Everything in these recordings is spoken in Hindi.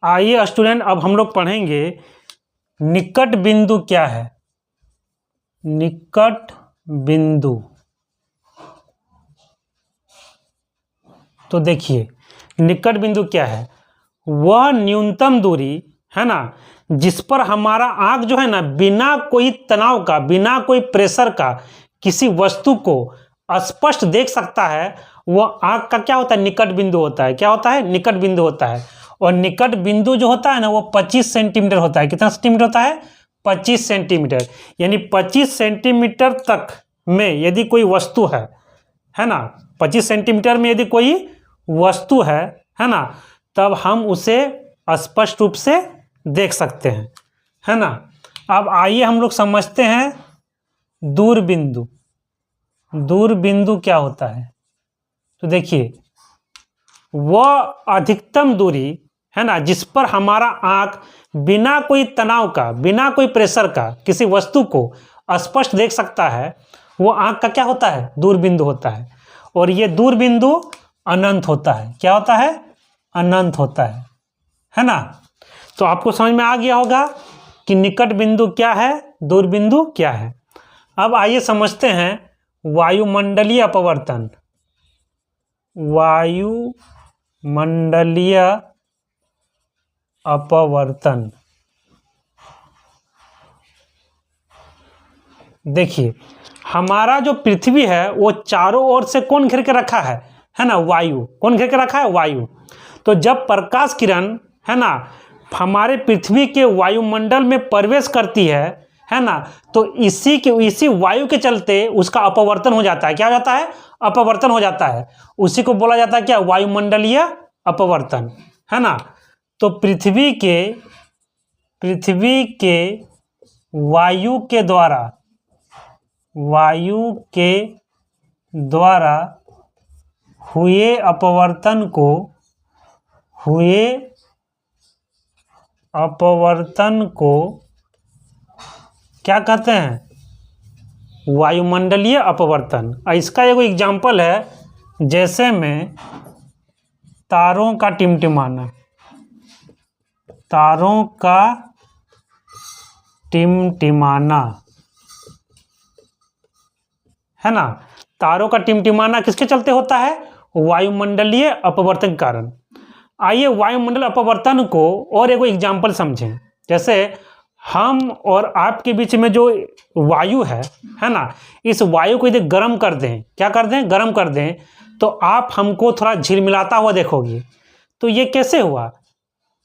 आइए स्टूडेंट, अब हम लोग पढ़ेंगे निकट बिंदु क्या है। निकट बिंदु, तो देखिए निकट बिंदु क्या है। वह न्यूनतम दूरी है ना, जिस पर हमारा आंख जो है ना बिना कोई तनाव का, बिना कोई प्रेशर का किसी वस्तु को स्पष्ट देख सकता है, वह आंख का क्या होता है, निकट बिंदु होता है। क्या होता है, निकट बिंदु होता है। और निकट बिंदु जो होता है ना वो 25 सेंटीमीटर होता है। कितना सेंटीमीटर होता है, 25 सेंटीमीटर। यानी 25 सेंटीमीटर तक में यदि कोई वस्तु है ना, 25 सेंटीमीटर में यदि कोई वस्तु है ना, तब हम उसे स्पष्ट रूप से देख सकते हैं, है ना। अब आइए हम लोग समझते हैं दूरबिंदु। दूरबिंदु क्या होता है, तो देखिए वह अधिकतम दूरी है ना जिस पर हमारा आंख बिना कोई तनाव का, बिना कोई प्रेशर का किसी वस्तु को स्पष्ट देख सकता है, वो आंख का क्या होता है, दूरबिंदु होता है। और ये दूरबिंदु अनंत होता है। क्या होता है, अनंत होता है ना। तो आपको समझ में आ गया होगा कि निकट बिंदु क्या है, दूरबिंदु क्या है। अब आइए समझते हैं वायुमंडलीय अपवर्तन। वायुमंडलीय अपवर्तन, देखिए हमारा जो पृथ्वी है वो चारों ओर से कौन घेर के रखा है ना, वायु। कौन घेर के रखा है, वायु। तो जब प्रकाश किरण है ना हमारे पृथ्वी के वायुमंडल में प्रवेश करती है ना, तो इसी वायु के चलते उसका अपवर्तन हो जाता है। क्या हो जाता है, अपवर्तन हो जाता है। उसी को बोला जाता है क्या, वायुमंडलीय अपवर्तन, है ना। तो पृथ्वी के वायु के द्वारा हुए अपवर्तन को क्या कहते हैं, वायुमंडलीय अपवर्तन। इसका एक एग्जाम्पल है, जैसे में तारों का टिमटिमाना। तारों का टिमटिमाना, है ना। तारों का टिमटिमाना किसके चलते होता है, वायुमंडलीय अपवर्तन के कारण। आइए वायुमंडल अपवर्तन को और एक एग्जाम्पल समझें। जैसे हम और आपके बीच में जो वायु है ना, इस वायु को यदि गर्म कर दें, क्या कर दें, गर्म कर दें, तो आप हमको थोड़ा झिलमिलाता हुआ देखोगे। तो ये कैसे हुआ,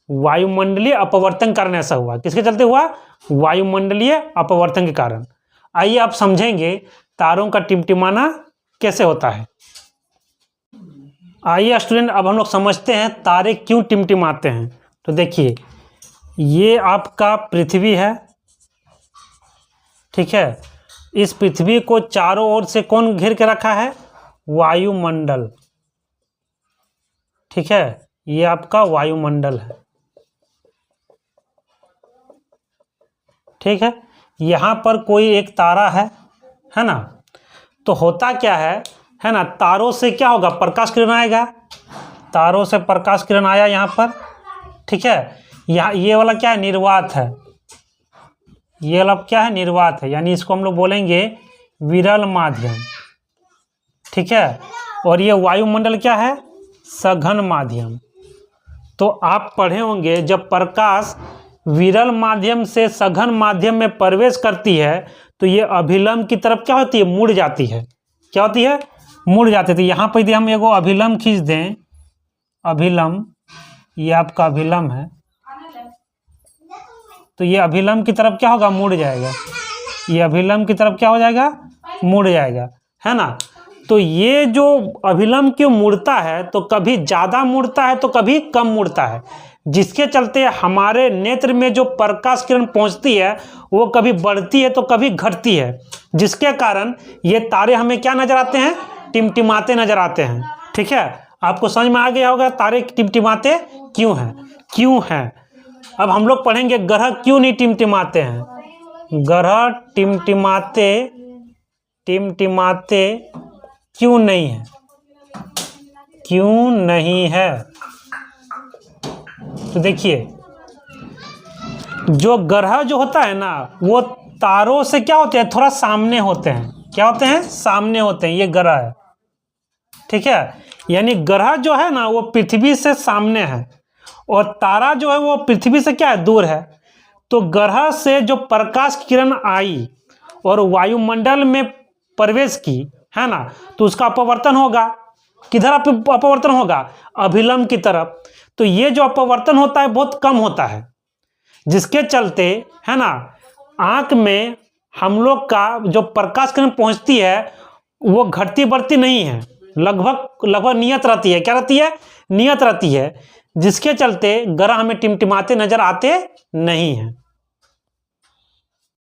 वायुमंडलीय अपवर्तन कारण ऐसा हुआ। किसके चलते हुआ, वायुमंडलीय अपवर्तन के कारण। आइए आप समझेंगे तारों का टिमटिमाना कैसे होता है। आइए स्टूडेंट, अब हम लोग समझते हैं तारे क्यों टिमटिमाते हैं। तो देखिए ये आपका पृथ्वी है, ठीक है। इस पृथ्वी को चारों ओर से कौन घेर के रखा है, वायुमंडल, ठीक है। ये आपका वायुमंडल है, ठीक है। यहाँ पर कोई एक तारा है ना। तो होता क्या है ना, तारों से क्या होगा, प्रकाश किरण आएगा। तारों से प्रकाश किरण आया यहाँ पर, ठीक है। यहाँ ये वाला क्या है, निर्वात है। ये वाला क्या है, निर्वात है। यानी इसको हम लोग बोलेंगे विरल माध्यम, ठीक है। और ये वायुमंडल क्या है, सघन माध्यम। तो आप पढ़े होंगे जब प्रकाश विरल माध्यम से सघन माध्यम में प्रवेश करती है तो ये अभिलंब की तरफ क्या होती है, मुड़ जाती है। क्या होती है, मुड़ जाती है। तो यहाँ पर यदि हम एगो अभिलंब खींच दें, अभिलंब, ये आपका अभिलंब है, तो ये अभिलंब की तरफ क्या होगा, मुड़ जाएगा। ये अभिलंब की तरफ क्या हो जाएगा, मुड़ जाएगा, है ना। तो ये जो अभिलंब क्यों मुड़ता है, तो कभी ज़्यादा मुड़ता है तो कभी कम मुड़ता है, जिसके चलते हमारे नेत्र में जो प्रकाश किरण पहुंचती है वो कभी बढ़ती है तो कभी घटती है, जिसके कारण ये तारे हमें क्या नजर आते हैं, टिमटिमाते नजर आते हैं, ठीक है। आपको समझ में आ गया होगा तारे टिमटिमाते क्यों हैं। अब हम लोग पढ़ेंगे ग्रह क्यों नहीं टिमटिमाते हैं। ग्रह टिमटिमाते क्यों नहीं है, क्यों नहीं है। तो देखिए जो ग्रह जो होता है ना वो तारों से क्या होते हैं, थोड़ा सामने होते हैं। क्या होते हैं? सामने होते हैं। ये ग्रह है, ठीक है। यानी ग्रह जो है ना वो पृथ्वी से सामने है और तारा जो है वो पृथ्वी से क्या है, दूर है। तो ग्रह से जो प्रकाश किरण आई और वायुमंडल में प्रवेश की, है ना, तो उसका अपवर्तन होगा। किधर अपवर्तन होगा? अभिलंब की तरफ। तो ये जो अपवर्तन होता है बहुत कम होता है, जिसके चलते, है ना, आंख में हम लोग का जो प्रकाश किरण पहुंचती है वो घटती बढ़ती नहीं है, लगभग नियत रहती है। क्या रहती है? नियत रहती है, जिसके चलते ग्रह हमें टिमटिमाते नजर आते नहीं हैं।